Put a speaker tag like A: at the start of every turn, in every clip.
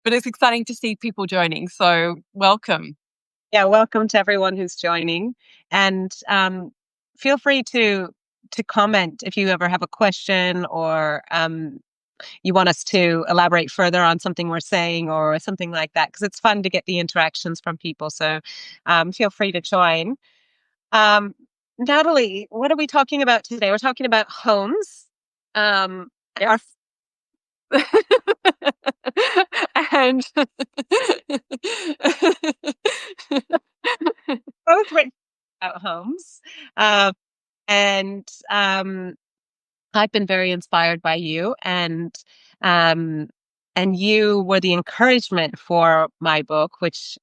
A: but it's exciting to see people joining. So welcome.
B: Yeah, welcome to everyone who's joining. And feel free to comment if you ever have a question or you want us to elaborate further on something we're saying or something like that, because it's fun to get the interactions from people. So feel free to join. Um, Natalie, what are we talking about today? We're talking about homes. Um, our
A: Yes. And
B: both written about homes. Um, and I've been very inspired by you, um, and you were the encouragement for my book, which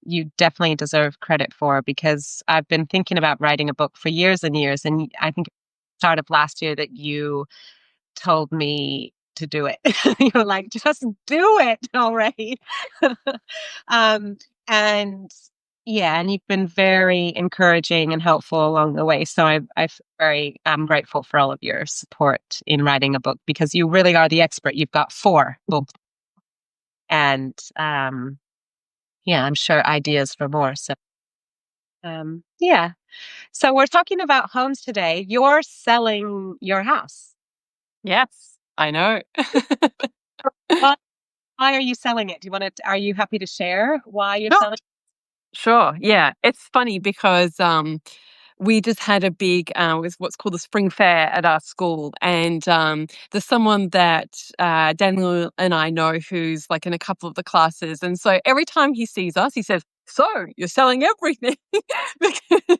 B: you definitely deserve credit for because I've been thinking about writing a book for years and years, and I think start of last year that you told me to do it. You were like, just do it already. um, and yeah, and you've been very encouraging and helpful along the way. So I'm grateful for all of your support in writing a book because you really are the expert. You've got four books, and yeah, I'm sure ideas for more. So yeah, so we're talking about homes today. You're selling your house.
A: yes, I know.
B: Why, why are you selling it? Do you want to? Are you happy to share why you're
A: Sure.
B: selling?
A: Sure. Yeah. It's funny because we just had a big with what's called the spring fair at our school, and there's someone that Daniel and I know who's like in a couple of the classes, and so every time he sees us, he says, "So you're selling everything," because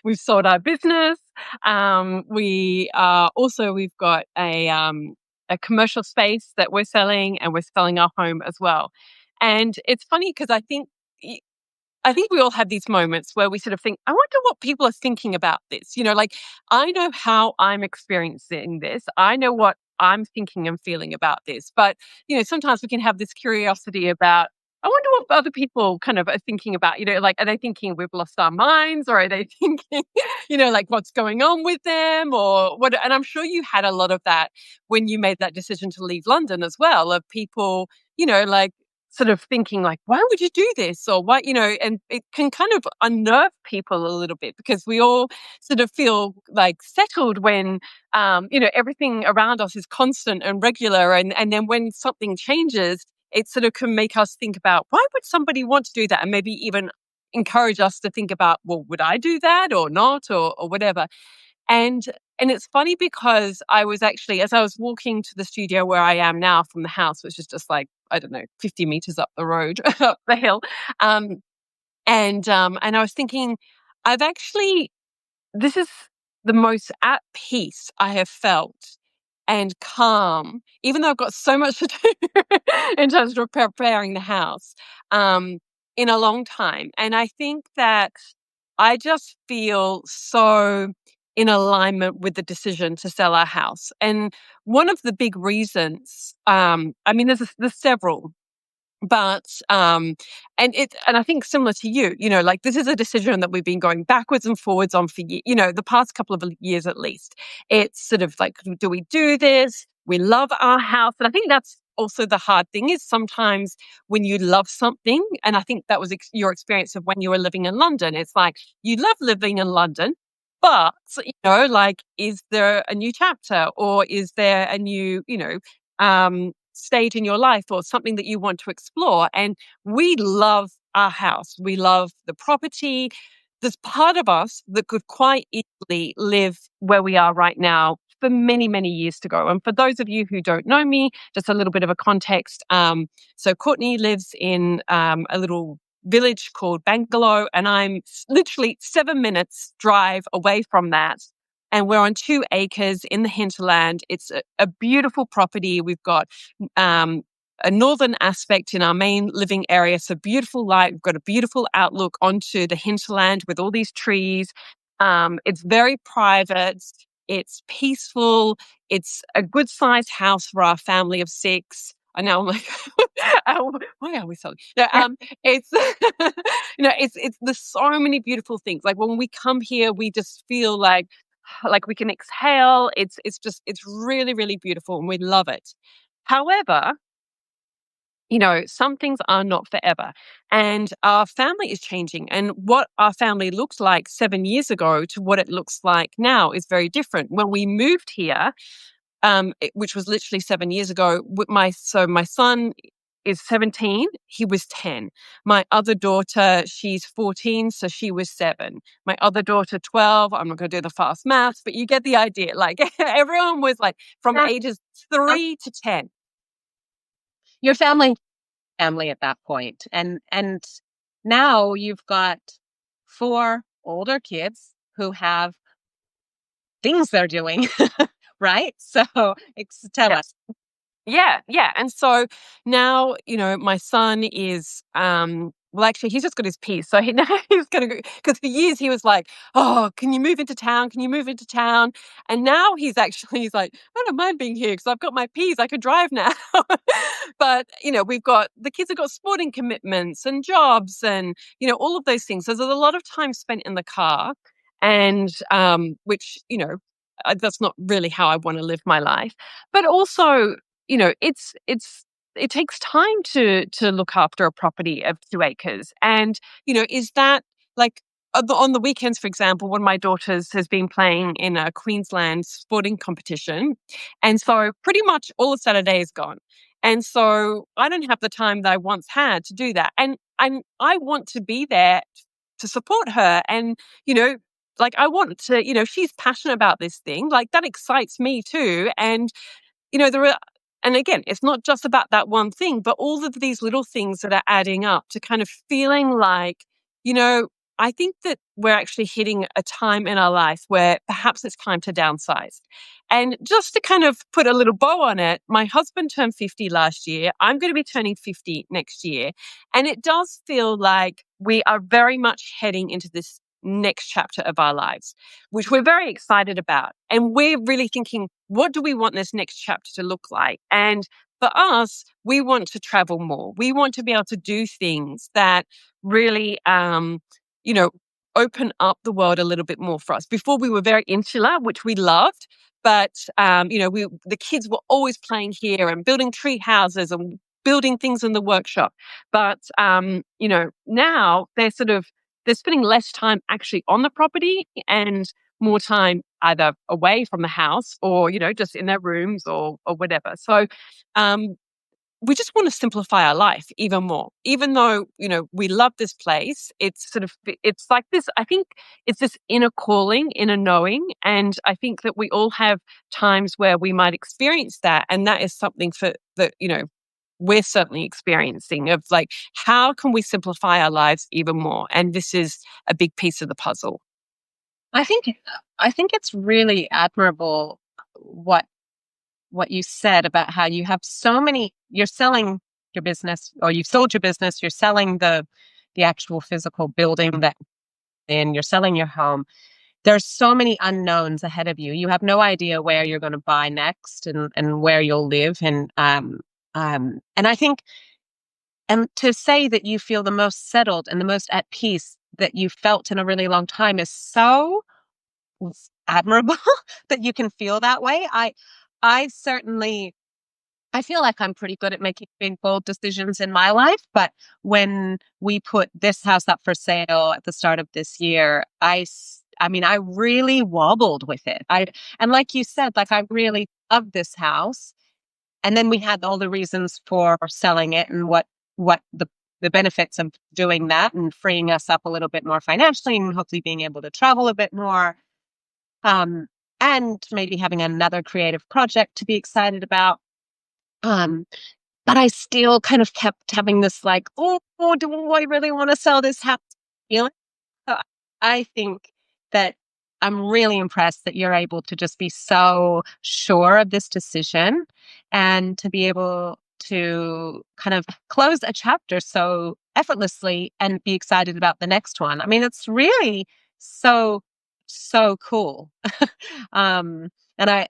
A: we've sold our business. We've got a commercial space that we're selling, and we're selling our home as well. And it's funny because I think we all have these moments where we sort of think, I wonder what people are thinking about this. Like I know how I'm experiencing this. I know what I'm thinking and feeling about this. But, sometimes we can have this curiosity about, I wonder what other people kind of are thinking about, like, are they thinking we've lost our minds or are they thinking, like what's going on with them or what? And I'm sure you had a lot of that when you made that decision to leave London as well, of people, like, sort of thinking like, why would you do this? Or what, and it can kind of unnerve people a little bit because we all sort of feel like settled when, everything around us is constant and regular. And then when something changes, it sort of can make us think about why would somebody want to do that? And maybe even encourage us to think about, well, would I do that or not or whatever? And and it's funny because I was actually, as I was walking to the studio where I am now from the house, which is just like, I don't know, 50 meters up the road, up the hill. Um, and I was thinking, I've actually, this is the most at peace I have felt and calm, even though I've got so much to do in terms of preparing the house, um, in a long time. And I think that I just feel so in alignment with the decision to sell our house. And one of the big reasons, I mean, there's several, but and I think similar to you, like this is a decision that we've been going backwards and forwards on for the past couple of years at least. It's sort of like, do we do this? We love our house, and I think that's also the hard thing is sometimes when you love something, and I think that was your experience of when you were living in London. It's like you love living in London, but like, is there a new chapter or is there a new, stage in your life or something that you want to explore? And we love our house. We love the property. There's part of us that could quite easily live where we are right now for many, many years to go. And for those of you who don't know me, just a little bit of a context. So Courtney lives in a little village called Bangalore, and I'm literally 7 minutes drive away from that. And we're on 2 acres in the hinterland. It's a beautiful property. We've got a northern aspect in our main living area, so beautiful light. We've got a beautiful outlook onto the hinterland with all these trees. It's very private. It's peaceful. It's a good sized house for our family of six. I know I'm like, why are we selling? No, it's, it's, there's so many beautiful things. Like when we come here, we just feel like we can exhale. It's really, really beautiful and we love it. However, some things are not forever, and our family is changing. And what our family looked like 7 years ago to what it looks like now is very different. When we moved here, which was literally 7 years ago, my son is 17, he was 10. My other daughter, she's 14, so she was 7. My other daughter, 12. I'm not going to do the fast maths, but you get the idea. Like everyone was like from
B: Yeah.
A: ages 3 to 10.
B: Your family at that point. And now you've got 4 older kids who have things they're doing, right? So tell us.
A: Yeah, yeah. And so now, my son is well, actually he's just got his piece. So now he's gonna go, because for years he was like, "Oh, can you move into town? Can you move into town?" And now he's like, "I don't mind being here because I've got my P's. I could drive now." But we've got the kids have got sporting commitments and jobs and all of those things. So there's a lot of time spent in the car, and which that's not really how I want to live my life. But also, it takes time to look after a property of 2 acres. And, is that like on the weekends, for example, one of my daughters has been playing in a Queensland sporting competition. And so pretty much all of Saturday is gone. And so I don't have the time that I once had to do that. And I want to be there to support her. And, like I want to, she's passionate about this thing. Like that excites me too. And there are, and again, it's not just about that one thing, but all of these little things that are adding up to kind of feeling like, you know, I think that we're actually hitting a time in our life where perhaps it's time to downsize. And just to kind of put a little bow on it, my husband turned 50 last year. I'm going to be turning 50 next year. And it does feel like we are very much heading into this next chapter of our lives, which we're very excited about. And we're really thinking, what do we want this next chapter to look like? And for us, we want to travel more. We want to be able to do things that really, you know, open up the world a little bit more for us. Before we were very insular, which we loved, but the kids were always playing here and building tree houses and building things in the workshop. But now they're spending less time actually on the property and more time either away from the house or, just in their rooms or whatever. So we just want to simplify our life even more. Even though, we love this place, it's like this, I think it's this inner calling, inner knowing. And I think that we all have times where we might experience that. And that is something we're certainly experiencing of like, how can we simplify our lives even more? And this is a big piece of the puzzle.
B: I think I think it's really admirable what you said about how you have so many, you're selling your business, or you've sold your business, you're selling the actual physical building that you're selling your home. There's so many unknowns ahead of you. You have no idea where you're going to buy next and where you'll live. And I think, and to say that you feel the most settled and the most at peace that you've felt in a really long time is so admirable that you can feel that way. I certainly, I feel like I'm pretty good at making big, bold decisions in my life. But when we put this house up for sale at the start of this year, I mean, I really wobbled with it. And like you said, like I really love this house. And then we had all the reasons for selling it and what the benefits of doing that and freeing us up a little bit more financially and hopefully being able to travel a bit more. Um, and maybe having another creative project to be excited about. Um, but I still kind of kept having this like, oh, do I really want to sell this house feeling? So I think that I'm really impressed that you're able to just be so sure of this decision and to be able to kind of close a chapter so effortlessly and be excited about the next one. I mean, it's really so, so cool. um, and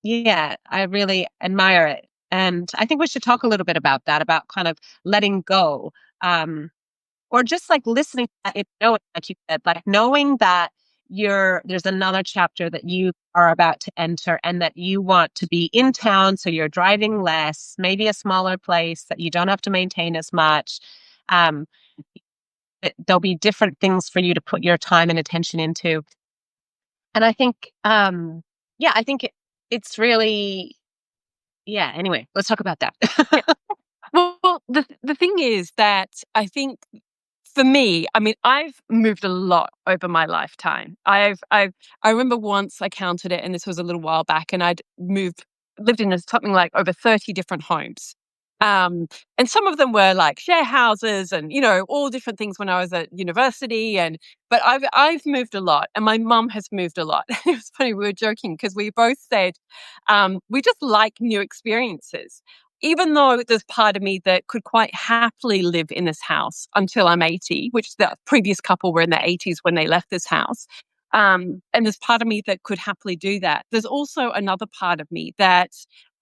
B: yeah, I really admire it. And I think we should talk a little bit about that, about kind of letting go. Or just like listening to it, knowing, like you said, like knowing that there's another chapter that you are about to enter and that you want to be in town. So you're driving less, maybe a smaller place that you don't have to maintain as much. Um, there'll be different things for you to put your time and attention into. And I think, yeah, I think it's really, yeah. Anyway, let's talk about that.
A: Yeah. Well, the thing is that I think for me, I mean, I've moved a lot over my lifetime. I remember once I counted it, and this was a little while back, and lived in something like over 30 different homes. Um, and some of them were like share houses and, all different things when I was at university. But I've moved a lot, and my mum has moved a lot. It was funny, we were joking because we both said, we just like new experiences, even though there's part of me that could quite happily live in this house until I'm 80, which the previous couple were in their 80s when they left this house. And there's part of me that could happily do that. There's also another part of me that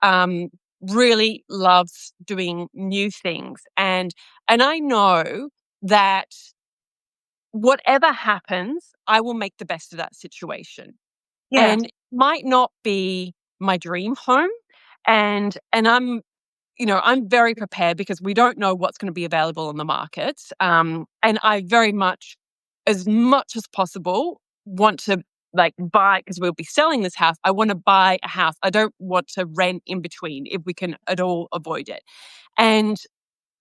A: um, really loves doing new things. And I know that whatever happens, I will make the best of that situation.
B: Yeah.
A: And it might not be my dream home. And I'm very prepared because we don't know what's going to be available on the market. And I very much as possible, want to like buy, because we'll be selling this house. I want to buy a house. I don't want to rent in between if we can at all avoid it. And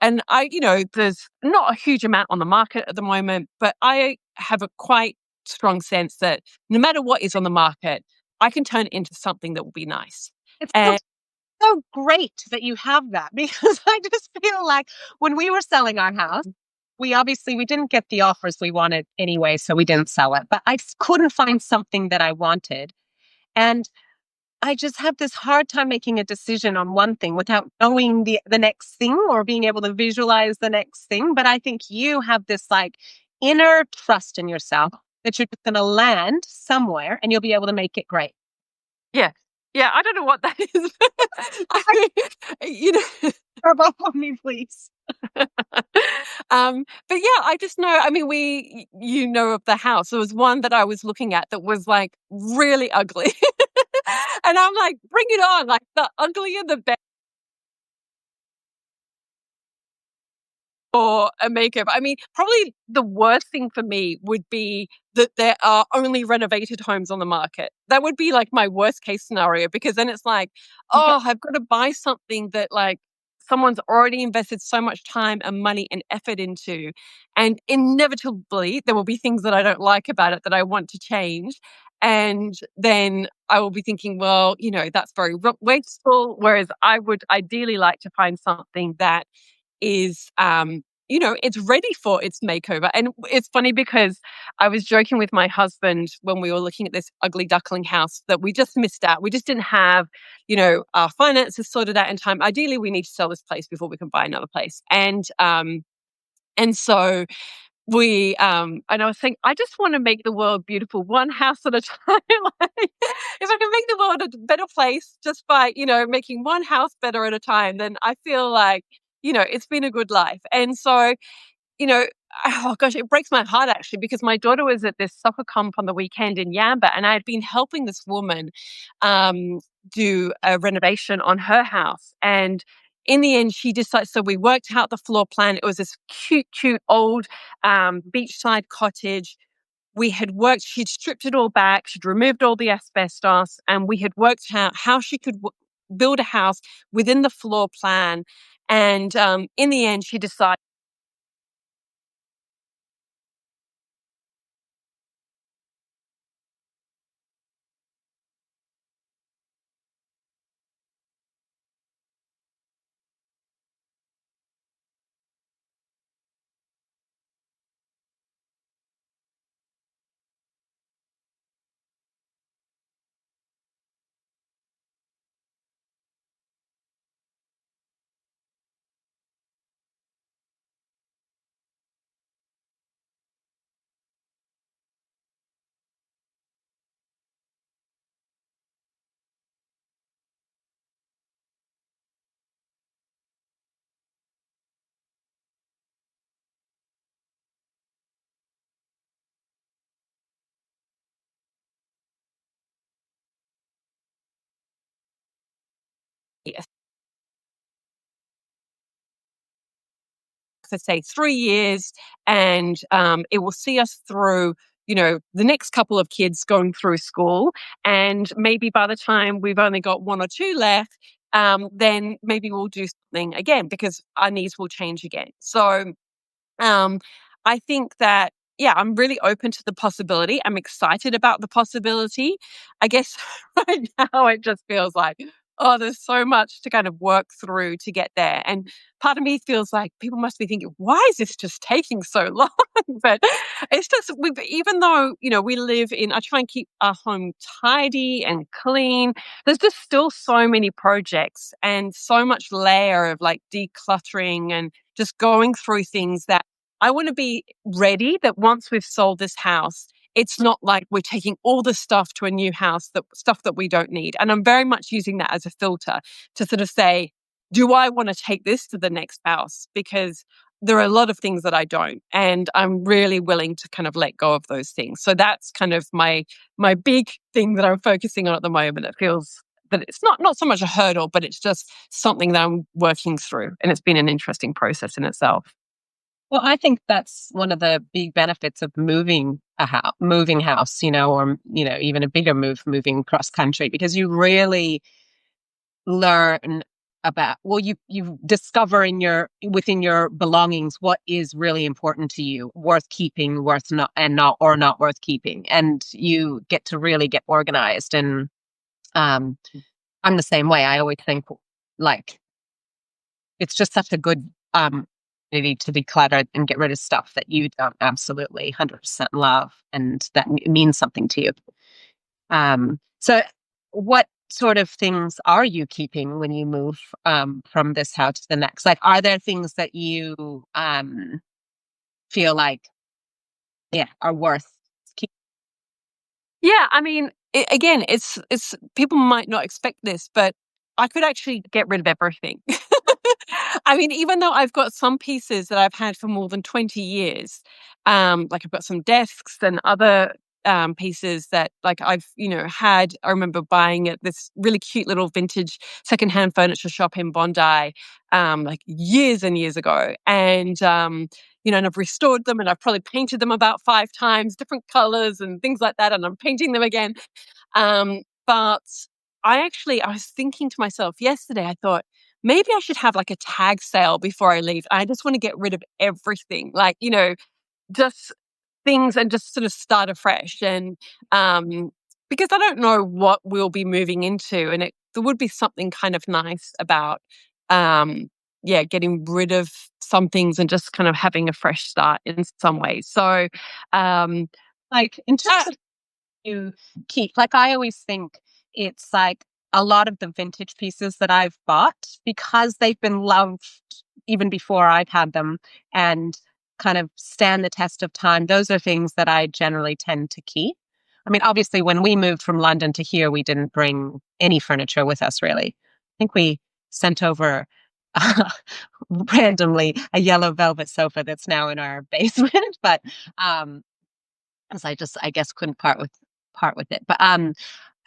A: there's not a huge amount on the market at the moment, but I have a quite strong sense that no matter what is on the market, I can turn it into something that will be nice.
B: It's
A: And
B: so great that you have that because I just feel like when we were selling our house, we didn't get the offers we wanted anyway, so we didn't sell it. But I couldn't find something that I wanted. And I just have this hard time making a decision on one thing without knowing the next thing or being able to visualize the next thing. But I think you have this like inner trust in yourself that you're just going to land somewhere and you'll be able to make it great.
A: yeah, yeah, I don't know what that is. you know,
B: Above me, please.
A: but yeah, I just know. I mean, of the house. There was one that I was looking at that was like really ugly, and I'm like, bring it on! Like the uglier, the better. Or a makeover. I mean, probably the worst thing for me would be that there are only renovated homes on the market. That would be like my worst case scenario, because then it's like,
B: Yeah.
A: oh, I've got to buy something that like someone's already invested so much time and money and effort into. And inevitably, there will be things that I don't like about it that I want to change. And then I will be thinking, well, that's very wasteful. Whereas I would ideally like to find something that is it's ready for its makeover. And it's funny because I was joking with my husband when we were looking at this ugly duckling house that we just missed out. We just didn't have, our finances sorted out in time. Ideally, we need to sell this place before we can buy another place. And so and I was saying, I just want to make the world beautiful, one house at a time. Like, if I can make the world a better place just by, making one house better at a time, then I feel like, it's been a good life. And so, you know, oh gosh, it breaks my heart actually, because my daughter was at this soccer comp on the weekend in Yamba, and I had been helping this woman um, do a renovation on her house. And in the end, she decided, so we worked out the floor plan. It was this cute old beachside cottage. She'd stripped it all back, she'd removed all the asbestos, and we had worked out how she could build a house within the floor plan. And in the end, she decided for say 3 years, and it will see us through, the next couple of kids going through school. And maybe by the time we've only got one or two left, then maybe we'll do something again because our needs will change again. So um, I think that, yeah, I'm really open to the possibility. I'm excited about the possibility. I guess right now it just feels like, oh, there's so much to kind of work through to get there. And part of me feels like people must be thinking, why is this just taking so long? But it's just, even though, we live in, I try and keep our home tidy and clean. There's just still so many projects and so much layer of like decluttering and just going through things that I want to be ready that once we've sold this house, it's not like we're taking all the stuff to a new house, that stuff that we don't need. And I'm very much using that as a filter to sort of say, do I want to take this to the next house? Because there are a lot of things that I don't, and I'm really willing to kind of let go of those things. So that's kind of my big thing that I'm focusing on at the moment. It feels that it's not so much a hurdle, but it's just something that I'm working through, and it's been an interesting process in itself.
B: Well, I think that's one of the big benefits of moving house, or even a bigger move, moving cross country, because you really learn about, well, you discover within your belongings what is really important to you, worth keeping, worth not, and not worth keeping, and you get to really get organized. And um, I'm the same way. I always think like it's just such a good maybe to declutter and get rid of stuff that you don't absolutely 100% love and that means something to you. So what sort of things are you keeping when you move from this house to the next? Like, are there things that you feel like, yeah, are worth keeping?
A: Yeah, I mean, again, it's people might not expect this, but I could actually get rid of everything. I mean, even though I've got some pieces that I've had for more than 20 years, like I've got some desks and other pieces that like I've, had. I remember buying at this really cute little vintage secondhand furniture shop in Bondi, like years and years ago. And I've restored them and I've probably painted them about 5 times, different colors and things like that. And I'm painting them again. But I was thinking to myself yesterday, I thought, maybe I should have like a tag sale before I leave. I just want to get rid of everything, like, just things and just sort of start afresh. And because I don't know what we'll be moving into, and there would be something kind of nice about, yeah, getting rid of some things and just kind of having a fresh start in some ways. So, um,
B: Like, in terms of you keep, like, I always think it's like a lot of the vintage pieces that I've bought, because they've been loved even before I've had them and kind of stand the test of time. Those are things that I generally tend to keep. I mean, obviously, when we moved from London to here, we didn't bring any furniture with us, really. I think we sent over randomly a yellow velvet sofa that's now in our basement. But as I guess couldn't part with it. But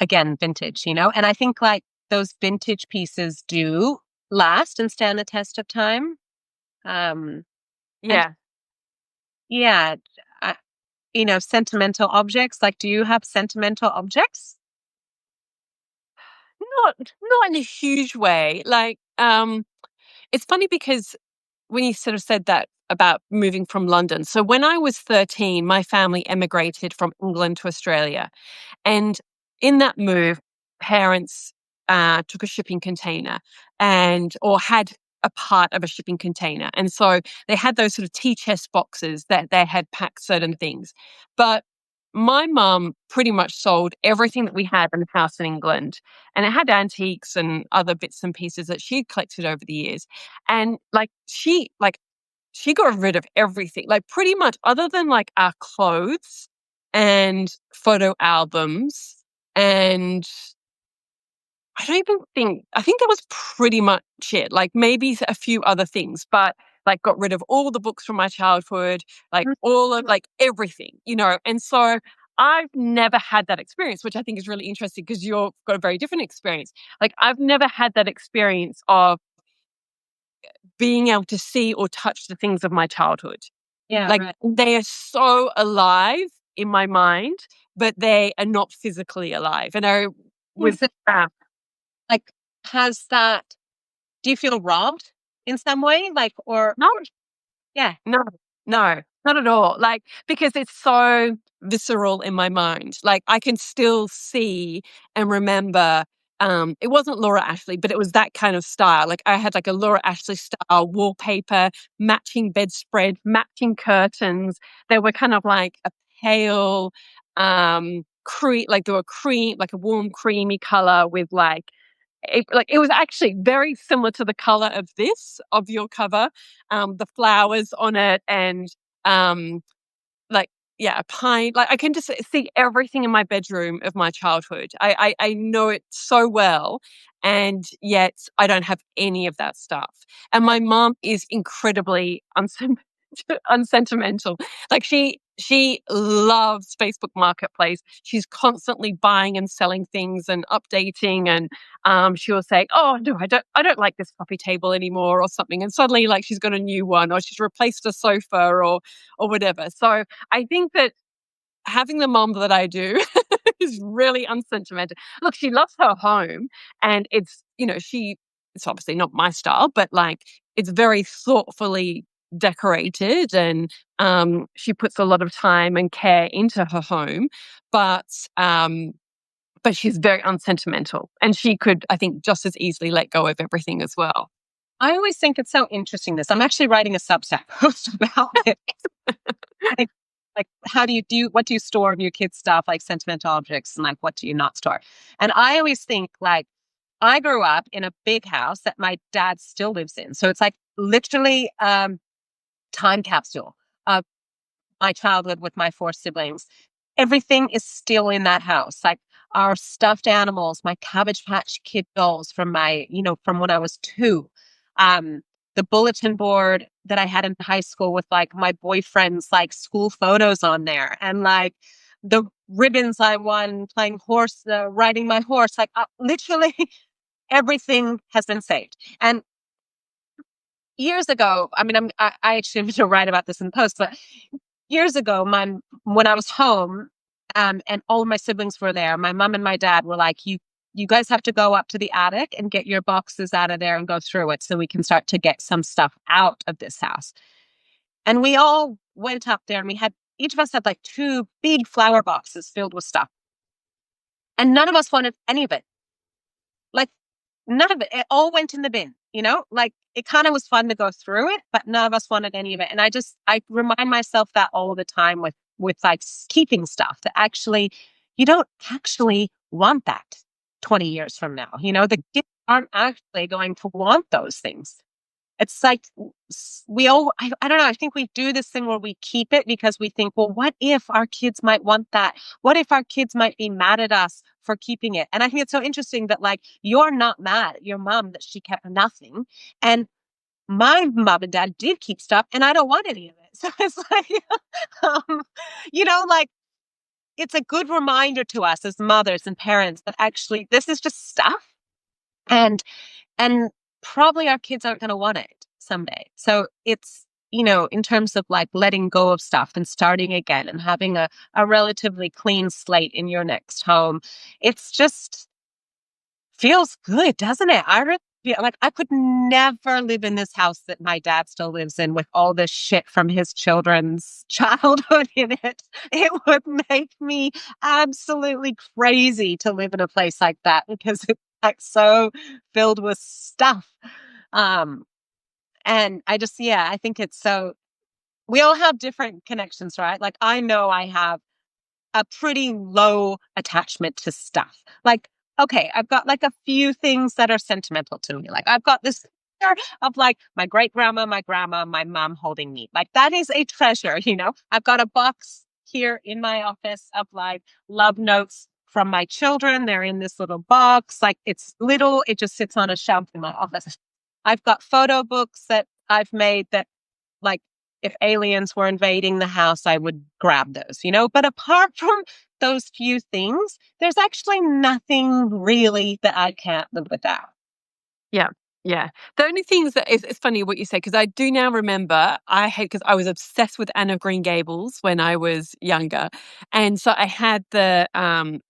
B: again, vintage, and I think like those vintage pieces do last and stand the test of time. Um and
A: yeah,
B: yeah, uh, sentimental objects. Like, do you have sentimental objects?
A: not in a huge way. Like, it's funny because when you sort of said that about moving from London. So when I was 13, my family emigrated from England to Australia. And in that move, parents took a shipping container or had a part of a shipping container. And so they had those sort of tea chest boxes that they had packed certain things. But my mum pretty much sold everything that we had in the house in England. And it had antiques and other bits and pieces that she had collected over the years. And she got rid of everything, like pretty much other than like our clothes and photo albums. And I think that was pretty much it. Like maybe a few other things, but like got rid of all the books from my childhood, like all of like everything. And so I've never had that experience, which I think is really interesting because you've got a very different experience. Like I've never had that experience of being able to see or touch the things of my childhood.
B: Yeah,
A: Like
B: right.
A: they are so alive in my mind, but they are not physically alive. And I
B: Think
A: was,
B: that, like, has that, do you feel robbed in some way? Like, or,
A: no,
B: yeah.
A: no,
B: No.
A: no, not at all. Like, because it's so visceral in my mind. Like, I can still see and remember. It wasn't Laura Ashley, but it was that kind of style. Like, I had like a Laura Ashley style wallpaper, matching bedspread, matching curtains. They were kind of like a pale, like they were cream, like a warm creamy color with it was actually very similar to the color of your cover, the flowers on it, and um, like yeah, a pine. Like I can just see everything in my bedroom of my childhood. I know it so well, and yet I don't have any of that stuff. And my mom is incredibly unsentimental. Like she loves Facebook Marketplace. She's constantly buying and selling things and updating, and she will say, "Oh no, I don't like this coffee table anymore," or something. And suddenly, like she's got a new one, or she's replaced a sofa, or whatever. So I think that having the mom that I do is really unsentimental. Look, she loves her home, and it's obviously not my style, but like it's very thoughtfully decorated, and she puts a lot of time and care into her home, but um but she's very unsentimental, and she could, I think, just as easily let go of everything as well.
B: I always think it's so interesting this. I'm actually writing a Substack post about it. Like, like, how what do you store of your kids' stuff, like sentimental objects, and like what do you not store? And I always think, like, I grew up in a big house that my dad still lives in. So it's like literally time capsule of my childhood with my four siblings. Everything is still in that house. Like our stuffed animals, my Cabbage Patch Kid dolls from from when I was 2. Um, the bulletin board that I had in high school with like my boyfriend's like school photos on there, and like the ribbons I won playing riding my horse. Like literally everything has been saved. And years ago, I mean, I actually am going to write about this in the post, but years ago, when I was home, and all of my siblings were there, my mom and my dad were like, you guys have to go up to the attic and get your boxes out of there and go through it so we can start to get some stuff out of this house. And we all went up there, and each of us had like 2 big flower boxes filled with stuff. And none of us wanted any of it. Like none of it. It all went in the bin, Like it kind of was fun to go through it, but none of us wanted any of it. And I remind myself that all the time with like keeping stuff, that actually you don't actually want that 20 years from now. The kids aren't actually going to want those things. It's like I don't know. I think we do this thing where we keep it because we think, well, what if our kids might want that? What if our kids might be mad at us for keeping it? And I think it's so interesting that like you're not mad at your mom that she kept nothing. And my mom and dad did keep stuff, and I don't want any of it. So it's like, like it's a good reminder to us as mothers and parents that actually this is just stuff. And probably our kids aren't going to want it someday. So it's, in terms of like letting go of stuff and starting again and having a relatively clean slate in your next home, it's just feels good, doesn't it? I really feel like I could never live in this house that my dad still lives in with all this shit from his children's childhood in it. It would make me absolutely crazy to live in a place like that because it's like so filled with stuff. Um, and I think it's so, we all have different connections, right? Like I know I have a pretty low attachment to stuff. Like, okay, I've got like a few things that are sentimental to me. Like I've got this picture of like my great grandma, my grandma, my mom holding me. Like that is a treasure. I've got a box here in my office of like love notes from my children. They're in this little box. Like it's little, it just sits on a shelf in my office. I've got photo books that I've made that like if aliens were invading the house, I would grab those. But apart from those few things, there's actually nothing really that I can't live without.
A: Yeah. Yeah. The only things that it's funny what you say, because I do now remember I had, because I was obsessed with Anne of Green Gables when I was younger. And so I had the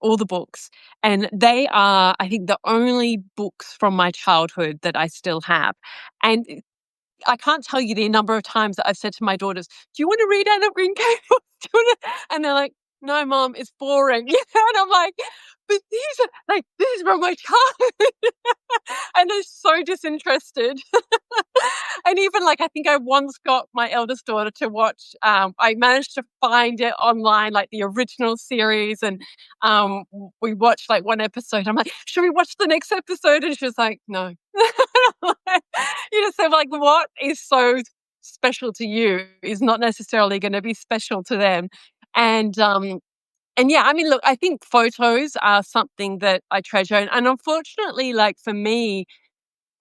A: all the books, and they are, I think, the only books from my childhood that I still have. And I can't tell you the number of times that I've said to my daughters, "Do you want to read Anne of Green Gables?" Do you wanna-" And they're like, "No, mom, it's boring." And I'm like, "But these are like this is from my childhood." And they're so disinterested. And even like I think I once got my eldest daughter to watch, I managed to find it online, like the original series, and we watched like one episode. I'm like, should we watch the next episode? And she was like, no. You know, so like what is so special to you is not necessarily going to be special to them. And yeah, I mean, look, I think photos are something that I treasure. And unfortunately, like for me,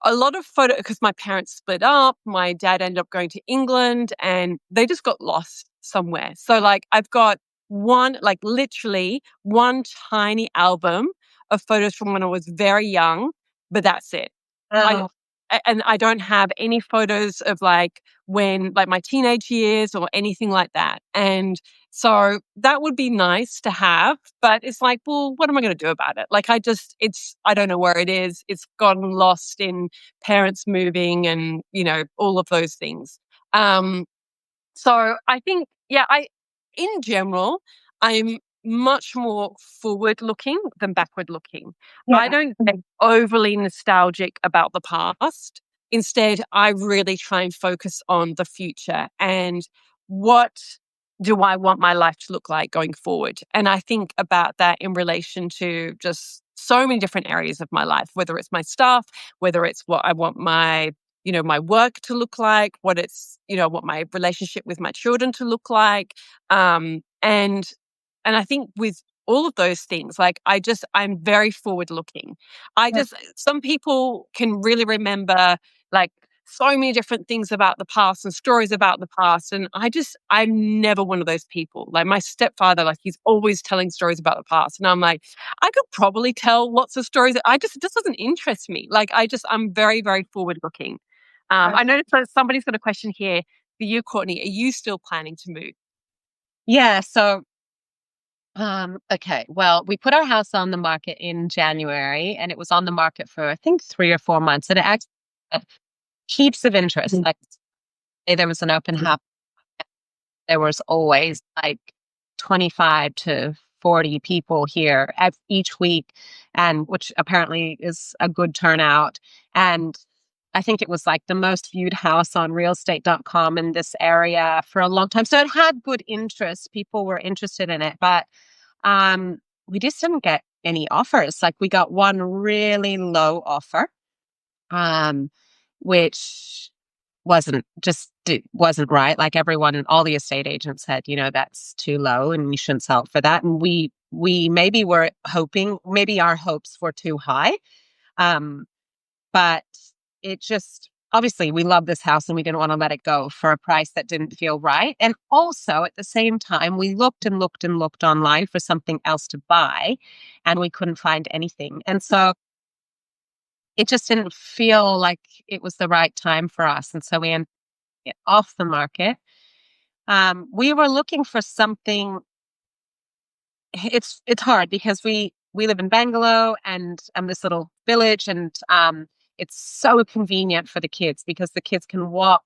A: a lot of photo, because my parents split up, my dad ended up going to England and they just got lost somewhere. So like I've got one, like literally one tiny album of photos from when I was very young, but that's it. I
B: Oh,
A: and I don't have any photos of like when like my teenage years or anything like that. And so that would be nice to have, but it's like, well, what am I going to do about it? Like I don't know where it is. It's gotten lost in parents moving and, you know, all of those things. Um so I think, yeah, in general, I'm much more forward looking than backward looking. I
B: yeah.
A: don't get overly nostalgic about the past. Instead, I really try and focus on the future and what do I want my life to look like going forward. And I think about that in relation to just so many different areas of my life, whether it's my stuff, whether it's what I want my, you know, my work to look like, what it's, you know, what my relationship with my children to look like. Um, and I think with all of those things, like I'm very forward looking. Some people can really remember like so many different things about the past and stories about the past. And I'm never one of those people. Like my stepfather, like he's always telling stories about the past. And I'm like, I could probably tell lots of stories. It just doesn't interest me. I'm very, very forward looking. I noticed that somebody's got a question here for you, Courtney. Are you still planning to move?
B: Yeah. So, okay. Well, we put our house on the market in January and it was on the market for, I think, 3 or 4 months. And it actually had heaps of interest. Like, say there was an open house, there was always like 25 to 40 people here each week, and which apparently is a good turnout. And I think it was like the most viewed house on realestate.com in this area for a long time. So it had good interest. People were interested in it, but we just didn't get any offers. Like we got one really low offer, um, which wasn't right. Like everyone and all the estate agents said, you know, that's too low and you shouldn't sell it for that. And we maybe were hoping, maybe our hopes were too high. Um, but it just obviously we love this house and we didn't want to let it go for a price that didn't feel right. And also at the same time, we looked and looked and looked online for something else to buy and we couldn't find anything. And so it just didn't feel like it was the right time for us. And so we ended it off the market. We were looking for something. It's hard because we live in Bangalore and this little village, and it's so convenient for the kids because the kids can walk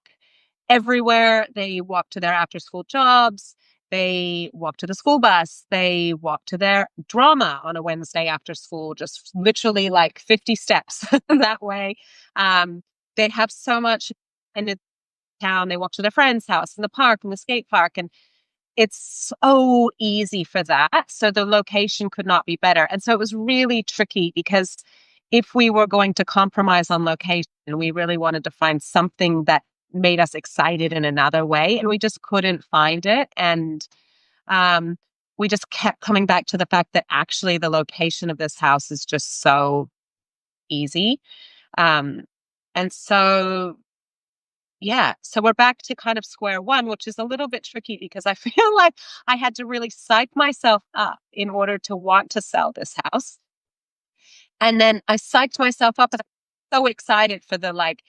B: everywhere. They walk to their after school jobs. They walk to the school bus. They walk to their drama on a Wednesday after school, just literally like 50 steps that way. Um, they have so much in the town. They walk to their friend's house in the park, in the skate park. And it's so easy for that. So the location could not be better. And so it was really tricky because if we were going to compromise on location, we really wanted to find something that made us excited in another way. And we just couldn't find it. And um, we just kept coming back to the fact that actually the location of this house is just so easy. Um, and so yeah. So we're back to kind of square one, which is a little bit tricky because I feel like I had to really psych myself up in order to want to sell this house. And then I psyched myself up at the so excited for the like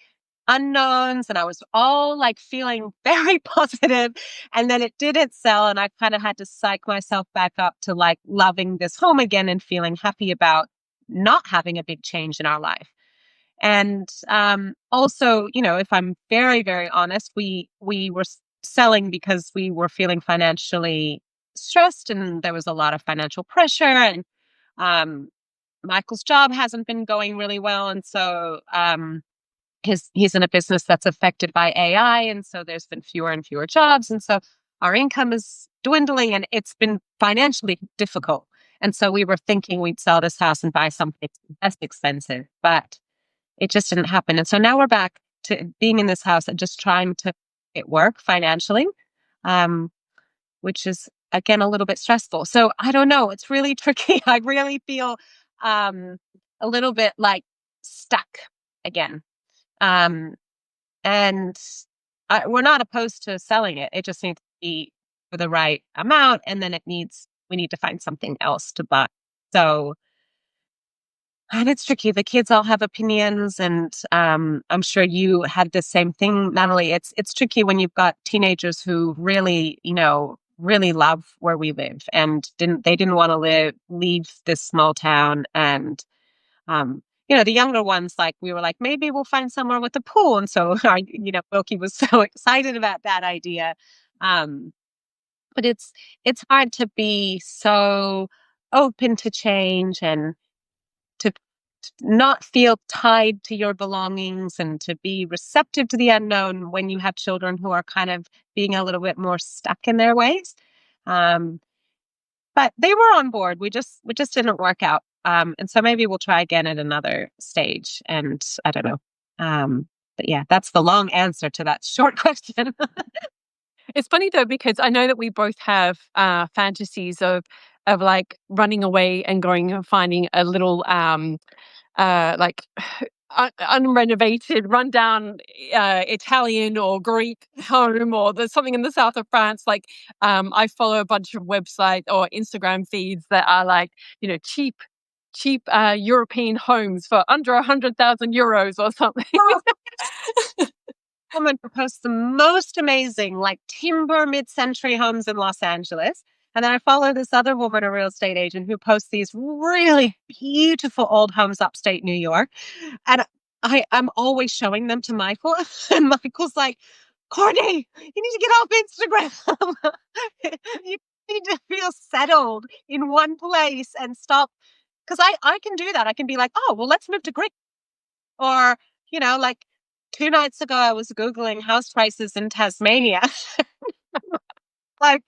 B: unknowns, and I was all like feeling very positive, and then it didn't sell, and I kind of had to psych myself back up to like loving this home again and feeling happy about not having a big change in our life. And also, you know, if I'm very, very honest, we were selling because we were feeling financially stressed, and there was a lot of financial pressure, and um, Michael's job hasn't been going really well, and so he's in a business that's affected by AI, and so there's been fewer and fewer jobs, and so our income is dwindling, and it's been financially difficult. And so we were thinking we'd sell this house and buy something less expensive, but it just didn't happen. And so now we're back to being in this house and just trying to make it work financially, um, which is again a little bit stressful. So I don't know. It's really tricky. I really feel um, a little bit like stuck again. Um, and we're not opposed to selling it. It just needs to be for the right amount, and then we need to find something else to buy. So, and it's tricky. The kids all have opinions, and I'm sure you had the same thing, Natalie. It's tricky when you've got teenagers who really, you know, really love where we live, and didn't want to leave this small town. And you know, the younger ones, like we were like, maybe we'll find somewhere with a pool, and so you know, Wilkie was so excited about that idea. Um, but it's hard to be so open to change and to not feel tied to your belongings and to be receptive to the unknown when you have children who are kind of being a little bit more stuck in their ways. Um, but they were on board. We just didn't work out. And so maybe we'll try again at another stage. And I don't know. But yeah, that's the long answer to that short question.
A: It's funny though, because I know that we both have fantasies of like running away and going and finding a little like unrenovated, rundown Italian or Greek home, or there's something in the south of France. Like, I follow a bunch of websites or Instagram feeds that are like, you know, cheap European homes for under 100,000 euros or something.
B: Woman who posts the most amazing, like timber mid-century homes in Los Angeles. And then I follow this other woman, a real estate agent, who posts these really beautiful old homes upstate New York. And I'm always showing them to Michael. And Michael's like, Courtney, you need to get off Instagram. You need to feel settled in one place and stop. Because I can do that. I can be like, oh, well, let's move to Greek. Or, you know, like 2 nights ago, I was Googling house prices in Tasmania. Like,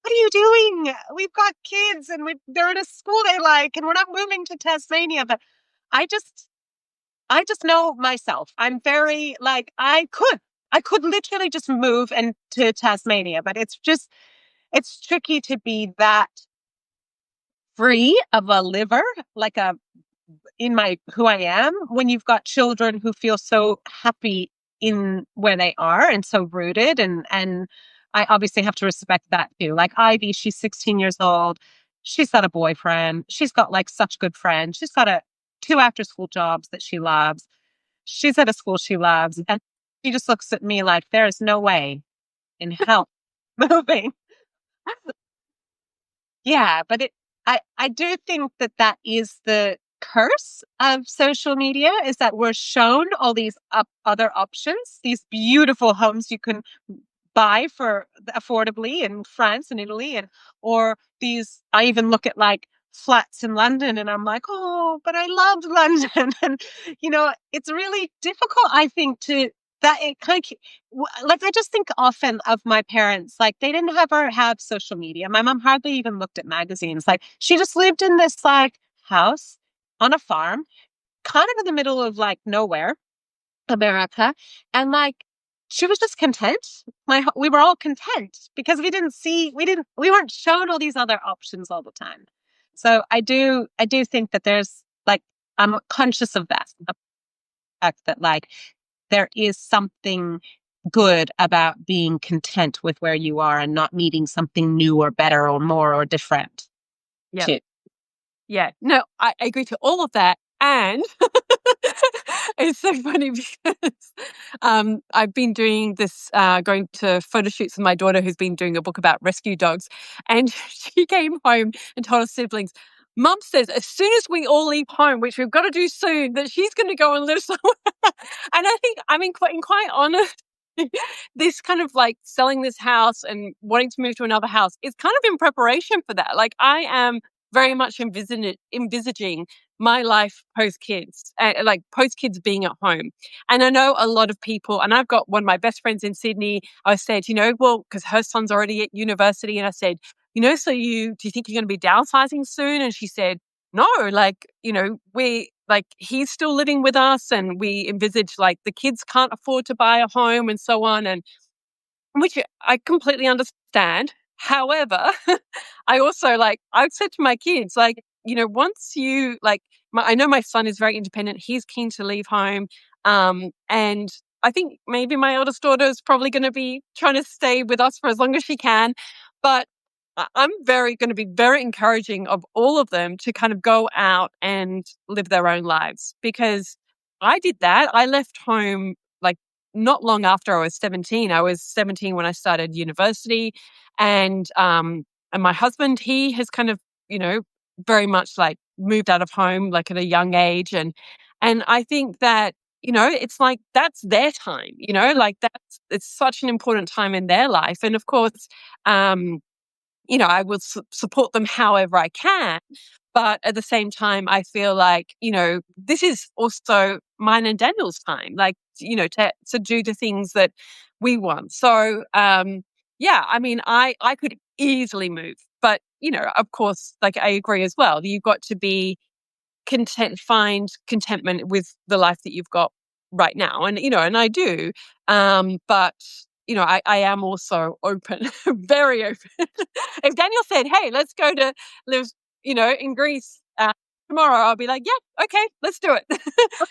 B: what are you doing? We've got kids, and they're in a school they like, and we're not moving to Tasmania. But I just, I just know myself. I'm very like, I could literally just move and to Tasmania, but it's tricky to be that free of a liver, like a in my who I am, when you've got children who feel so happy in where they are and so rooted, and I obviously have to respect that too. Like Ivy, she's 16 years old. She's got a boyfriend. She's got like such good friends. She's got two after school jobs that she loves. She's at a school she loves. And she just looks at me like there is no way in hell moving. Yeah, but I do think that that is the curse of social media, is that we're shown all these other options, these beautiful homes you can buy for affordably in France and Italy, and or these. I even look at like flats in London, and I'm like, oh, but I loved London, and you know, it's really difficult. I think to that it kind of like I just think often of my parents, like they didn't ever have social media. My mom hardly even looked at magazines. Like she just lived in this like house on a farm, kind of in the middle of like nowhere, America, and like she was just content. We were all content because we weren't shown all these other options all the time. So I do think that there's like I'm conscious of that, the fact that like there is something good about being content with where you are and not needing something new or better or more or different
A: Yeah.
B: too.
A: Yeah. No, I agree to all of that. And It's so funny because I've been doing this, going to photo shoots with my daughter who's been doing a book about rescue dogs. And she came home and told her siblings, Mum says as soon as we all leave home, which we've got to do soon, that she's going to go and live somewhere. And I think, I mean, quite honest, this kind of like selling this house and wanting to move to another house is kind of in preparation for that. Like I am very much envisaging my life post kids, like post kids being at home. And I know a lot of people, and I've got one of my best friends in Sydney. I said, well, because her son's already at university, and I said, so do you think you're going to be downsizing soon? And she said, no, like, we like he's still living with us, and we envisage like the kids can't afford to buy a home and so on. And which I completely understand. However, I also like I've said to my kids, like, once you like I know my son is very independent. He's keen to leave home. And I think maybe my eldest daughter is probably going to be trying to stay with us for as long as she can. But I'm very going to be very encouraging of all of them to kind of go out and live their own lives, because I did that. I left home like not long after I was 17. I was 17 when I started university, and my husband, he has kind of, very much like moved out of home like at a young age, and I think that it's like that's their time, like it's such an important time in their life, and of course, um, I will support them however I can. But at the same time, I feel like, this is also mine and Daniel's time, like, to do the things that we want. So, yeah, I mean, I could easily move, but, of course, like I agree as well. You've got to be find contentment with the life that you've got right now. And, and I do. But, I am also open, very open. If Daniel said, hey, let's go to live, in Greece tomorrow, I'll be like, yeah, okay, let's do it.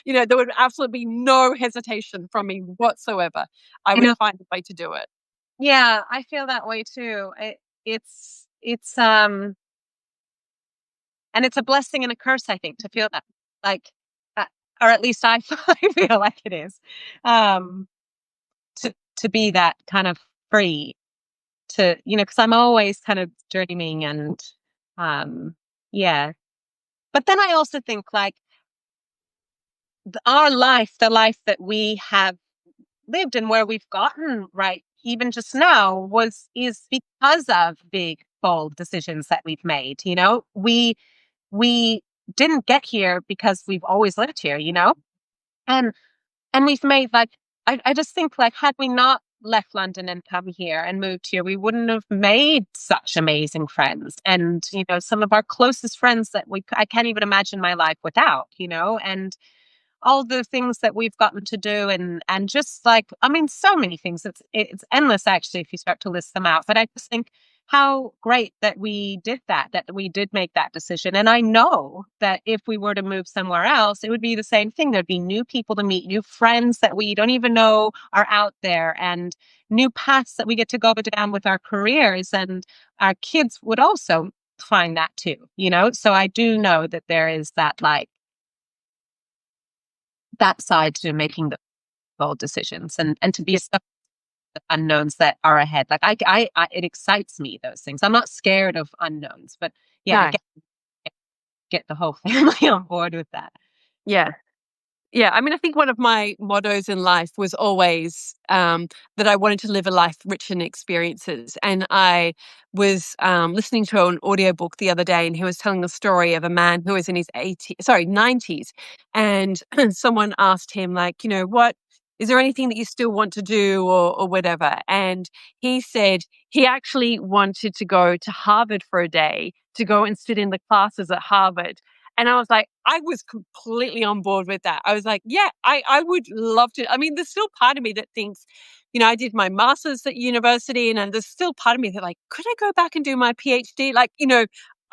A: There would absolutely be no hesitation from me whatsoever. I
B: You
A: would
B: know,
A: find a way to do it.
B: yeah, I feel that way too. It's and it's a blessing and a curse, I think, to feel that, like, uh, or at least I, I feel like it is, um, to be that kind of free to, because I'm always kind of dreaming and, yeah. But then I also think like our life, the life that we have lived and where we've gotten right, even just now, is because of big, bold decisions that we've made. We didn't get here because we've always lived here, and we've made like I just think like had we not left London and come here and moved here, we wouldn't have made such amazing friends. And some of our closest friends that I can't even imagine my life without, and all the things that we've gotten to do, and just like I mean so many things. It's endless actually if you start to list them out. But I just think how great that we did that we did make that decision. And I know that if we were to move somewhere else, it would be the same thing. There'd be new people to meet, new friends that we don't even know are out there, and new paths that we get to go down with our careers, and our kids would also find that too, so I do know that there is that like that side to making the bold decisions, and to be stuck with the unknowns that are ahead. Like it excites me, those things. I'm not scared of unknowns, but yeah, I
A: No.
B: get the whole family on board with that.
A: Yeah. Yeah, I mean, I think one of my mottos in life was always that I wanted to live a life rich in experiences. And I was listening to an audiobook the other day, and he was telling the story of a man who was in his 90s. And someone asked him, like, what is there anything that you still want to do, or whatever? And he said he actually wanted to go to Harvard for a day to go and sit in the classes at Harvard. And I was like, I was completely on board with that. I was like, yeah, I would love to. I mean, there's still part of me that thinks, I did my master's at university, and there's still part of me that like, could I go back and do my PhD? Like,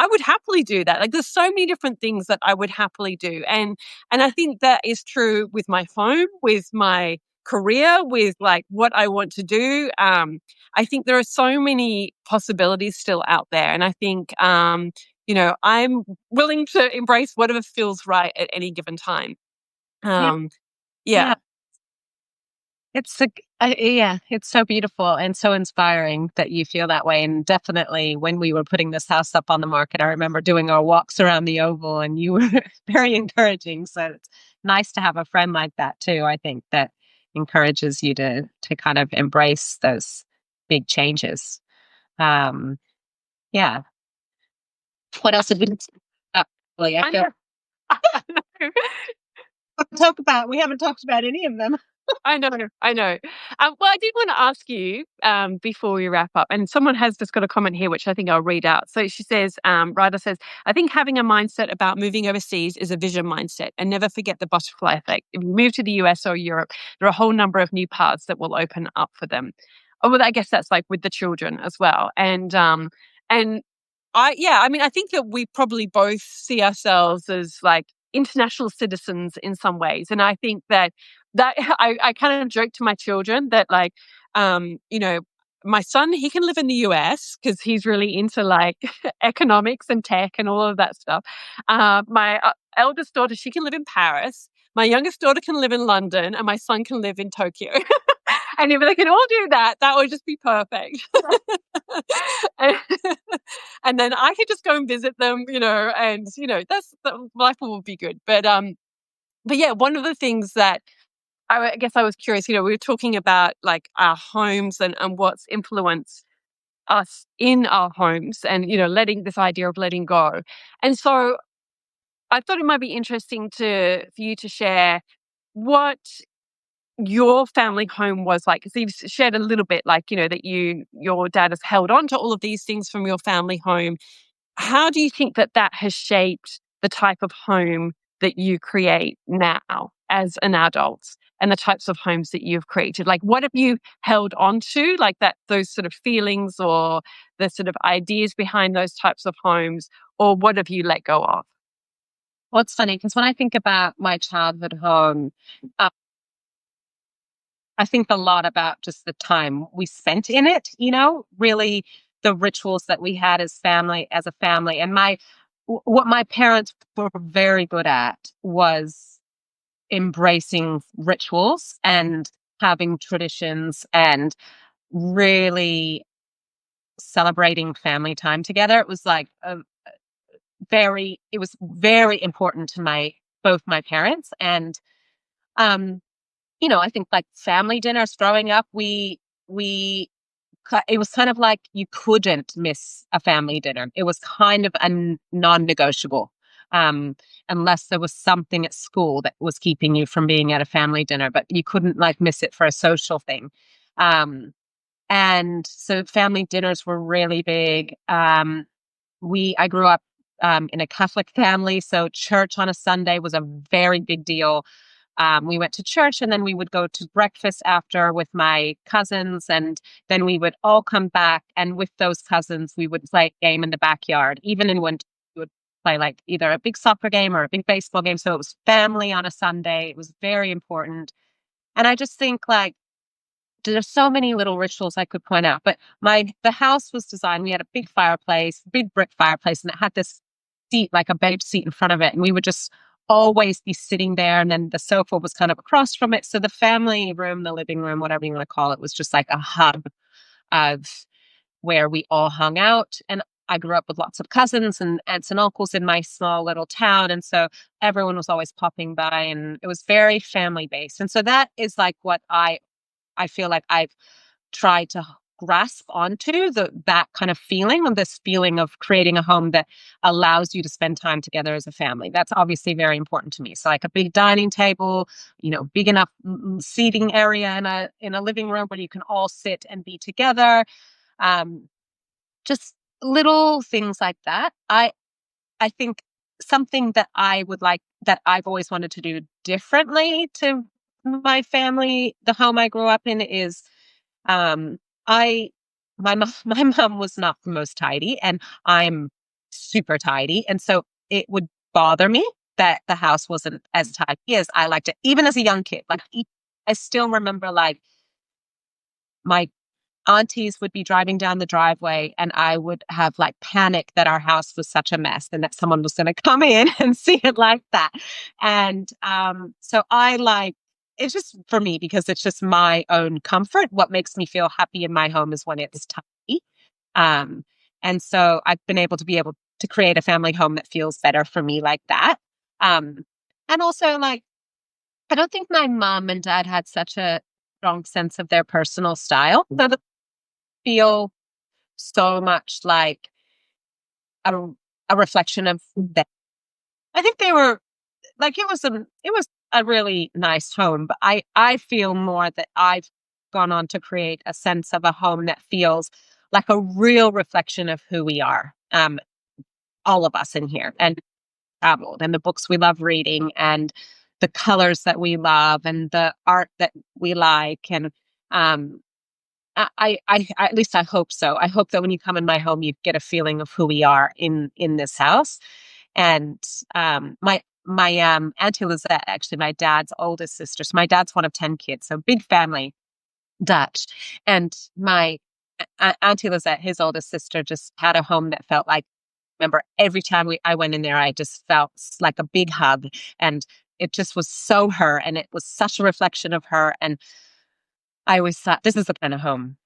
A: I would happily do that. Like, there's so many different things that I would happily do. And I think that is true with my home, with my career, with like what I want to do. I think there are so many possibilities still out there. And I think, I'm willing to embrace whatever feels right at any given time.
B: Yeah,
A: Um, Yeah.
B: Yeah. It's a, yeah, it's so beautiful and so inspiring that you feel that way. And definitely when we were putting this house up on the market, I remember doing our walks around the oval and you were very encouraging. So it's nice to have a friend like that too. I think that encourages you to kind of embrace those big changes. Um, yeah. What else did we really, I
A: I
B: feel
A: know.
B: talk about? We haven't talked about any of them.
A: I know, I know. Well, I did want to ask you before we wrap up, and someone has just got a comment here, which I think I'll read out. So she says, Ryder says, I think having a mindset about moving overseas is a vision mindset, and never forget the butterfly effect. If you move to the US or Europe, there are a whole number of new paths that will open up for them. Oh, well, I guess that's like with the children as well, and yeah, I mean, I think that we probably both see ourselves as like international citizens in some ways, and I think that I kind of joke to my children that like, you know, my son, he can live in the US because he's really into like economics and tech and all of that stuff. My eldest daughter, she can live in Paris. My youngest daughter can live in London, and my son can live in Tokyo. And if they can all do that, that would just be perfect. and, and then I could just go and visit them, and that's life will be good. But yeah, one of the things that I guess I was curious, we were talking about like our homes and what's influenced us in our homes and, letting this idea of letting go. And so I thought it might be interesting for you to share what your family home was like. Because you've shared a little bit like, that your dad has held on to all of these things from your family home. How do you think that that has shaped the type of home that you create now as an adult and the types of homes that you've created? Like, what have you held on to, like those sort of feelings or the sort of ideas behind those types of homes, or what have you let go of?
B: Well, it's funny because when I think about my childhood home, uh, I think a lot about just the time we spent in it, really the rituals that we had as a family. And what my parents were very good at was embracing rituals and having traditions and really celebrating family time together. It was like it was very important to both my parents. And, um, I think like family dinners growing up, we, it was kind of like you couldn't miss a family dinner. It was kind of a non-negotiable, um, unless there was something at school that was keeping you from being at a family dinner, but you couldn't like miss it for a social thing. Um, and so family dinners were really big. I grew up in a Catholic family, so church on a Sunday was a very big deal. We went to church and then we would go to breakfast after with my cousins, and then we would all come back. And with those cousins, we would play a game in the backyard. Even in winter, we would play like either a big soccer game or a big baseball game. So it was family on a Sunday. It was very important. And I just think like there's so many little rituals I could point out, but the house was designed. We had a big fireplace, big brick fireplace, and it had this seat, like a bench seat in front of it. And we would just always be sitting there. And then the sofa was kind of across from it. So the family room, the living room, whatever you want to call it, was just like a hub of where we all hung out. And I grew up with lots of cousins and aunts and uncles in my small little town. And so everyone was always popping by and it was very family based. And so that is like what I feel like I've tried to grasp onto that kind of feeling, of this feeling of creating a home that allows you to spend time together as a family. That's obviously very important to me. So like a big dining table, big enough seating area in a living room where you can all sit and be together. Um, just little things like that. I think something that I would like that I've always wanted to do differently to my family, the home I grew up in is um I my mom my mom was not the most tidy and I'm super tidy. And so it would bother me that the house wasn't as tidy as I liked it, even as a young kid. Like I still remember like my aunties would be driving down the driveway and I would have like panic that our house was such a mess and that someone was going to come in and see it like that. And so I like it's just for me because it's just my own comfort. What makes me feel happy in my home is when it's tidy. Um, and so I've been able to create a family home that feels better for me like that. Um, and also like, I don't think my mom and dad had such a strong sense of their personal style. So they feel so much like a, a reflection of them. I think they were like it was a really nice home, but I feel more that I've gone on to create a sense of a home that feels like a real reflection of who we are. All of us in here and traveled and the books we love reading and the colors that we love and the art that we like and um at least I hope so. I hope that when you come in my home, you get a feeling of who we are in this house. And my Auntie Lizette, actually my dad's oldest sister. So my dad's one of 10 kids, so big family, Dutch. And my Auntie Lizette, his oldest sister, just had a home that felt like. Remember, every time I went in there, I just felt like a big hug, and it just was so her, and it was such a reflection of her. And I always thought, this is the kind of home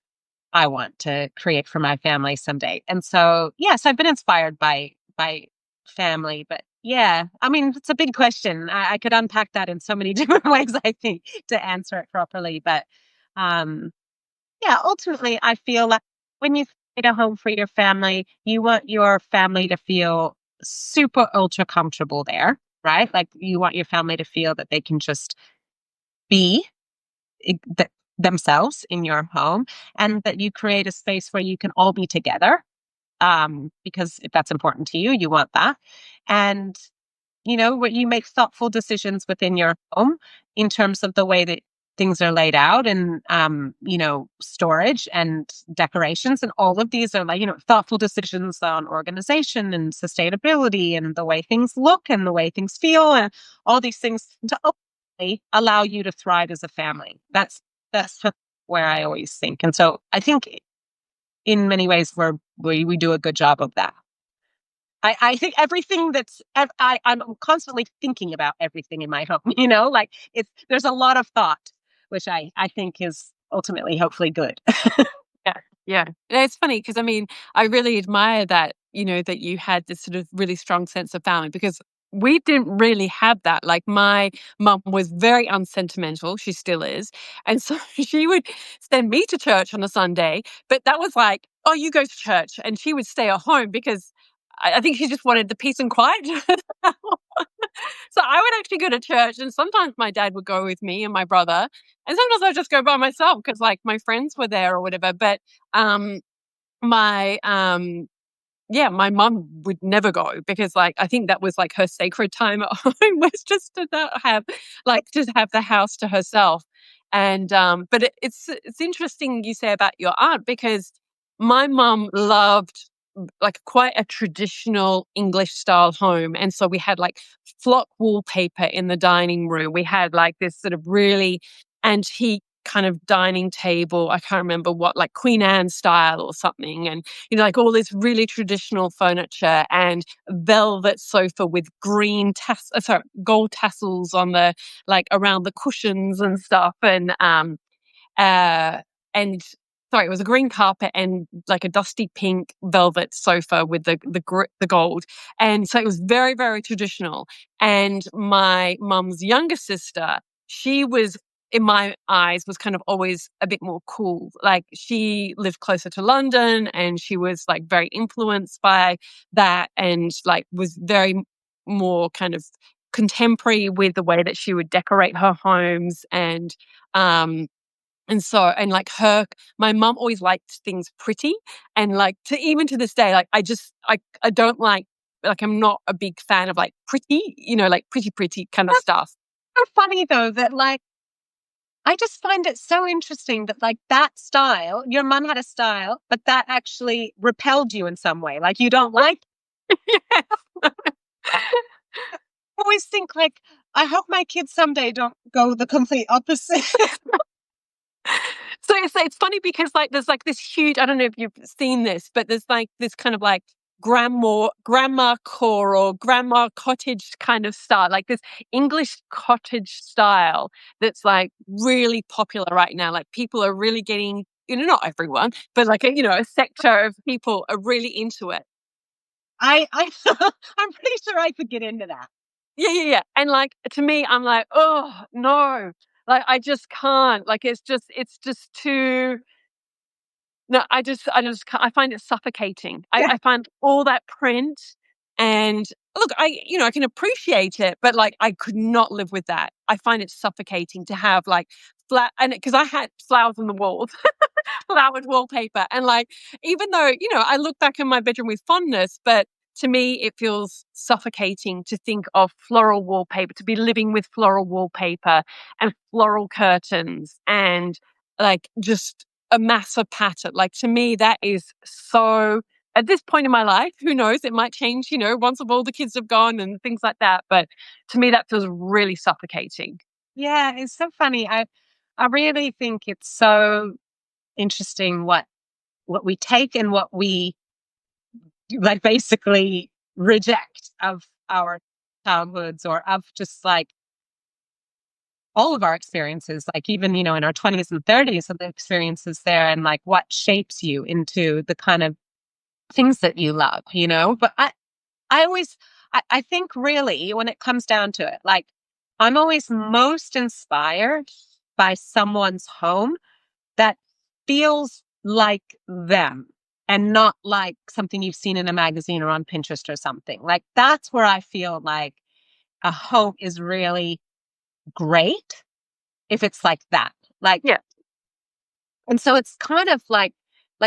B: I want to create for my family someday. And so, yes, I've been inspired by family, but yeah, I mean, it's a big question. I could unpack that in so many different ways, I think, to answer it properly. But um, yeah, ultimately, I feel like when you create a home for your family, you want your family to feel super ultra comfortable there, right? Like you want your family to feel that they can just be themselves in your home and that you create a space where you can all be together. Because if that's important to you, you want that. And where you make thoughtful decisions within your home in terms of the way that things are laid out and, storage and decorations. And all of these are like, thoughtful decisions on organization and sustainability and the way things look and the way things feel and all these things to ultimately allow you to thrive as a family. That's where I always think. And so I think in many ways we do a good job of that. I think everything I'm constantly thinking about everything in my home, like there's a lot of thought, which I think is ultimately hopefully good.
A: Yeah, yeah. And it's funny because I mean, I really admire that, that you had this sort of really strong sense of family because we didn't really have that. Like my mum was very unsentimental, she still is. And so she would send me to church on a Sunday, but that was like, oh, you go to church. And she would stay at home because I think she just wanted the peace and quiet. So I would actually go to church, and sometimes my dad would go with me and my brother, and sometimes I'd just go by myself because, like, my friends were there or whatever. But um, my yeah, my mum would never go because, like, I think that was like her sacred time at home was just to not have, like, just have the house to herself. And but it's interesting you say about your aunt because my mum loved like quite a traditional English style home. And so we had like flock wallpaper in the dining room. We had like this sort of really antique kind of dining table. I can't remember what, like Queen Anne style or something. And, like all this really traditional furniture and velvet sofa with gold tassels on the, like around the cushions and stuff. Uh, and sorry, it was a green carpet and like a dusty pink velvet sofa with the gold, and so it was very very traditional. And my mum's younger sister, she was in my eyes was kind of always a bit more cool. Like she lived closer to London, and she was like very influenced by that, and like was very more kind of contemporary with the way that she would decorate her homes um and so, and like my mum always liked things pretty, and like even to this day, like I don't like I'm not a big fan of like pretty, like pretty kind of stuff.
B: So funny though that like I just find it so interesting that like that style, your mum had a style, but that actually repelled you in some way. Like you don't like. I always think like I hope my kids someday don't go the complete opposite.
A: So it's funny because like there's like this huge, I don't know if you've seen this, but there's like this kind of like grandma core or grandma cottage kind of style, like this English cottage style that's like really popular right now. Like people are really getting, not everyone, but like a sector of people are really into it.
B: I I'm pretty sure I could get into that.
A: Yeah, yeah, yeah. And like to me, I'm like, oh no, like I just can't. Like it's just too. No, I just can't. I find it suffocating. I,
B: Yeah.
A: I find all that print and look, I can appreciate it, but like I could not live with that. I find it suffocating to have like flat and because I had flowers on the walls, flowered wallpaper, and like even though I look back in my bedroom with fondness, but to me it feels suffocating to think of floral wallpaper, to be living with floral wallpaper and floral curtains and like just a massive pattern. Like to me, that is so. At this point in my life, who knows? It might change, once all the kids have gone and things like that. But to me, that feels really suffocating.
B: Yeah, it's so funny. I really think it's so interesting what we take and what we like basically reject of our childhoods or of just like all of our experiences, like even, in our 20s and 30s of the experiences there and like what shapes you into the kind of things that you love. But I always, I think really when it comes down to it, like I'm always most inspired by someone's home that feels like them and not like something you've seen in a magazine or on Pinterest or something. Like that's where I feel like a home is really great if it's like that. Like,
A: Yeah,
B: and so it's kind of like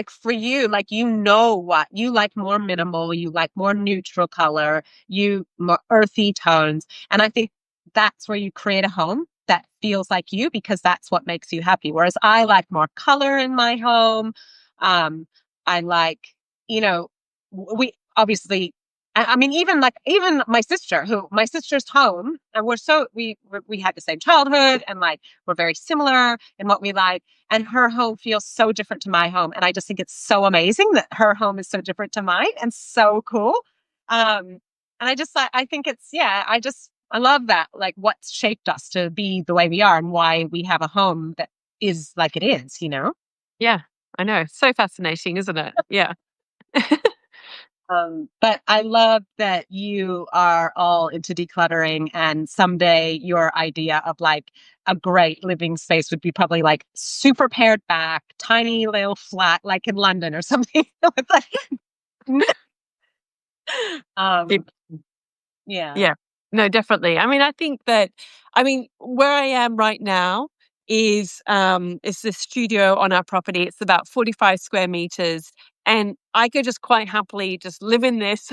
B: for you, like what you like more minimal, you like more neutral color, you more earthy tones. And I think that's where you create a home that feels like you because that's what makes you happy. Whereas I like more color in my home. Um, I like, you know, we obviously I mean, even my sister's home, and we had the same childhood, and like we're very similar in what we like. And her home feels so different to my home. And I just think it's so amazing that her home is so different to mine and so cool. Um, and I think I love that, like what's shaped us to be the way we are and why we have a home that is like it is.
A: yeah, I know. So fascinating, isn't it? Yeah.
B: But I love that you are all into decluttering and someday your idea of like a great living space would be probably like super pared back, tiny little flat, like in London or something. It's like, um, yeah,
A: Yeah. No, definitely. I mean, I think that where I am right now is the studio on our property. It's about 45 square meters. And I could just quite happily just live in this,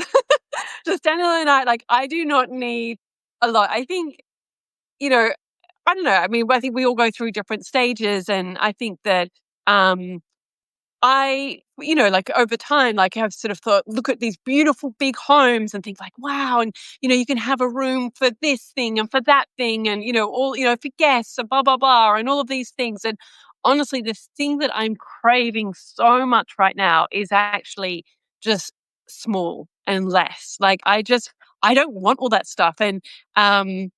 A: just down the night. Like I do not need a lot. I think, you know, I don't know. I mean, I think we all go through different stages. And I think that like over time, like I've sort of thought, look at these beautiful big homes and think like, wow. And, you can have a room for this thing and for that thing and, all, for guests and blah, blah, blah, and all of these things. And honestly, this thing that I'm craving so much right now is actually just small and less. Like I don't want all that stuff. And, I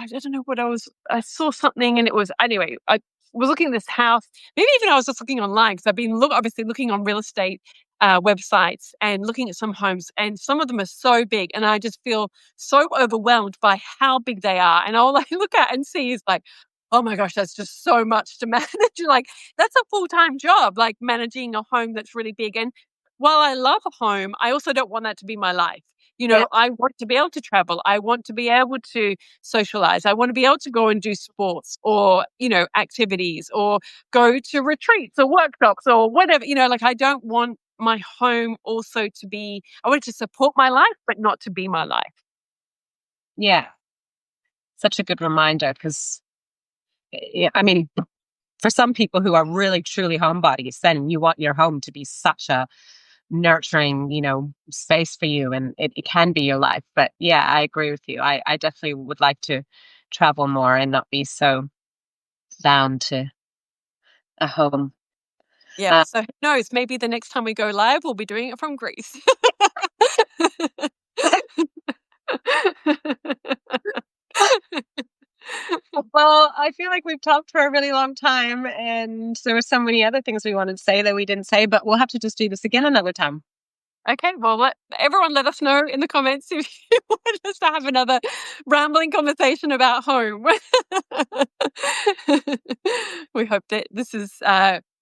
A: don't know I saw something and it was, anyway, I was looking at this house. Maybe even I was just looking online because I've been obviously looking on real estate websites and looking at some homes, and some of them are so big, and I just feel so overwhelmed by how big they are. And all I look at and see is like, oh my gosh, that's just so much to manage. Like that's a full-time job, like managing a home that's really big. And while I love a home, I also don't want that to be my life.
B: yeah,
A: I want to be able to travel. I want to be able to socialize. I want to be able to go and do sports or, activities or go to retreats or workshops or whatever, like I don't want my home also to be, I want it to support my life, but not to be my life.
B: yeah. Such a good reminder because, yeah, I mean, for some people who are really truly homebodies, then you want your home to be such a nurturing, space for you and it can be your life. But yeah, I agree with you. I definitely would like to travel more and not be so bound to a home.
A: Yeah.
B: Uh,
A: So who knows? Maybe the next time we go live, we'll be doing it from Greece.
B: Well, I feel like we've talked for a really long time, and there were so many other things we wanted to say that we didn't say, but we'll have to just do this again another time.
A: Okay, well, let us know in the comments if you want us to have another rambling conversation about home. We hope that this has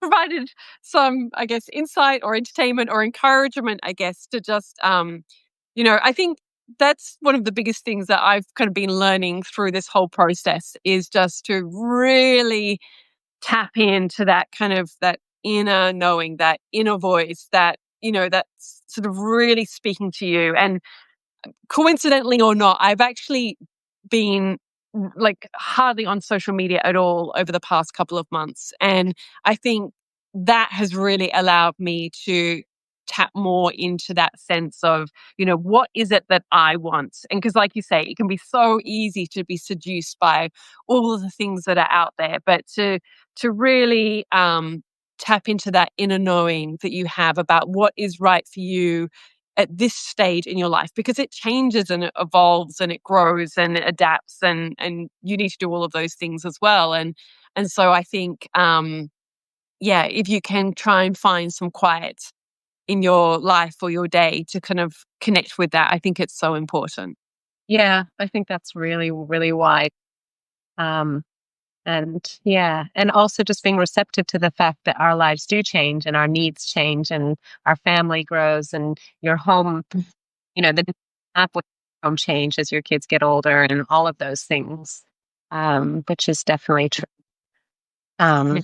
A: provided some, I guess, insight or entertainment or encouragement, I guess, to just, I think that's one of the biggest things that I've kind of been learning through this whole process is just to really tap into that kind of that inner knowing, that inner voice, that, that's sort of really speaking to you. And coincidentally or not, I've actually been like hardly on social media at all over the past couple of months. And I think that has really allowed me to tap more into that sense of, what is it that I want? And because, like you say, it can be so easy to be seduced by all of the things that are out there, but to really tap into that inner knowing that you have about what is right for you at this stage in your life, because it changes and it evolves and it grows and it adapts, and you need to do all of those things as well. And so I think if you can try and find some quiet in your life or your day to kind of connect with that, I think it's so important.
B: Yeah, I think that's really, really wide. Um, and yeah, and also just being receptive to the fact that our lives do change and our needs change and our family grows and your home, the map with home change as your kids get older and all of those things, which is definitely true. Um,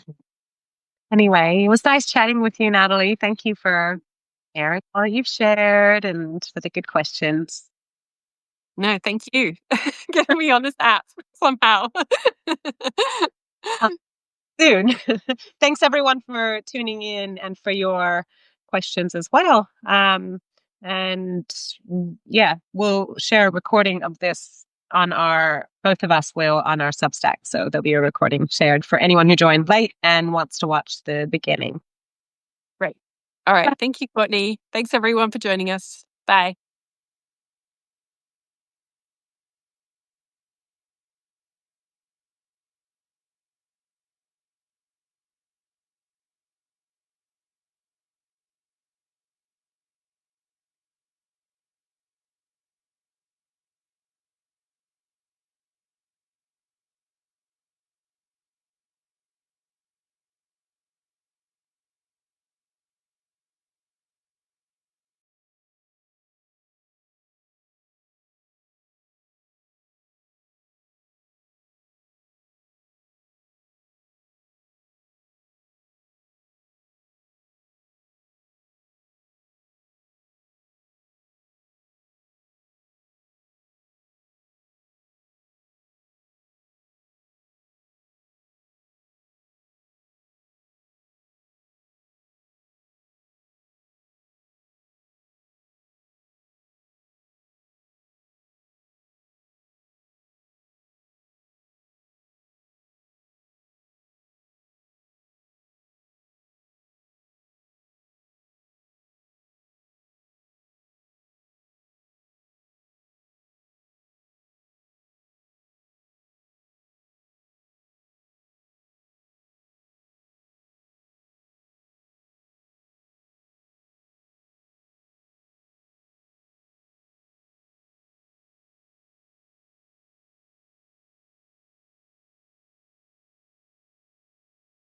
B: anyway, it was nice chatting with you, Natalie. Thank you for sharing all that you've shared and for the good questions.
A: No, thank you. Getting me on this app somehow.
B: Um, soon. Thanks everyone for tuning in and for your questions as well. And yeah, we'll share a recording of this on both of us will on our Substack. So there'll be a recording shared for anyone who joined late and wants to watch the beginning.
A: Great. All right. Thank you, Courtney. Thanks everyone for joining us. Bye.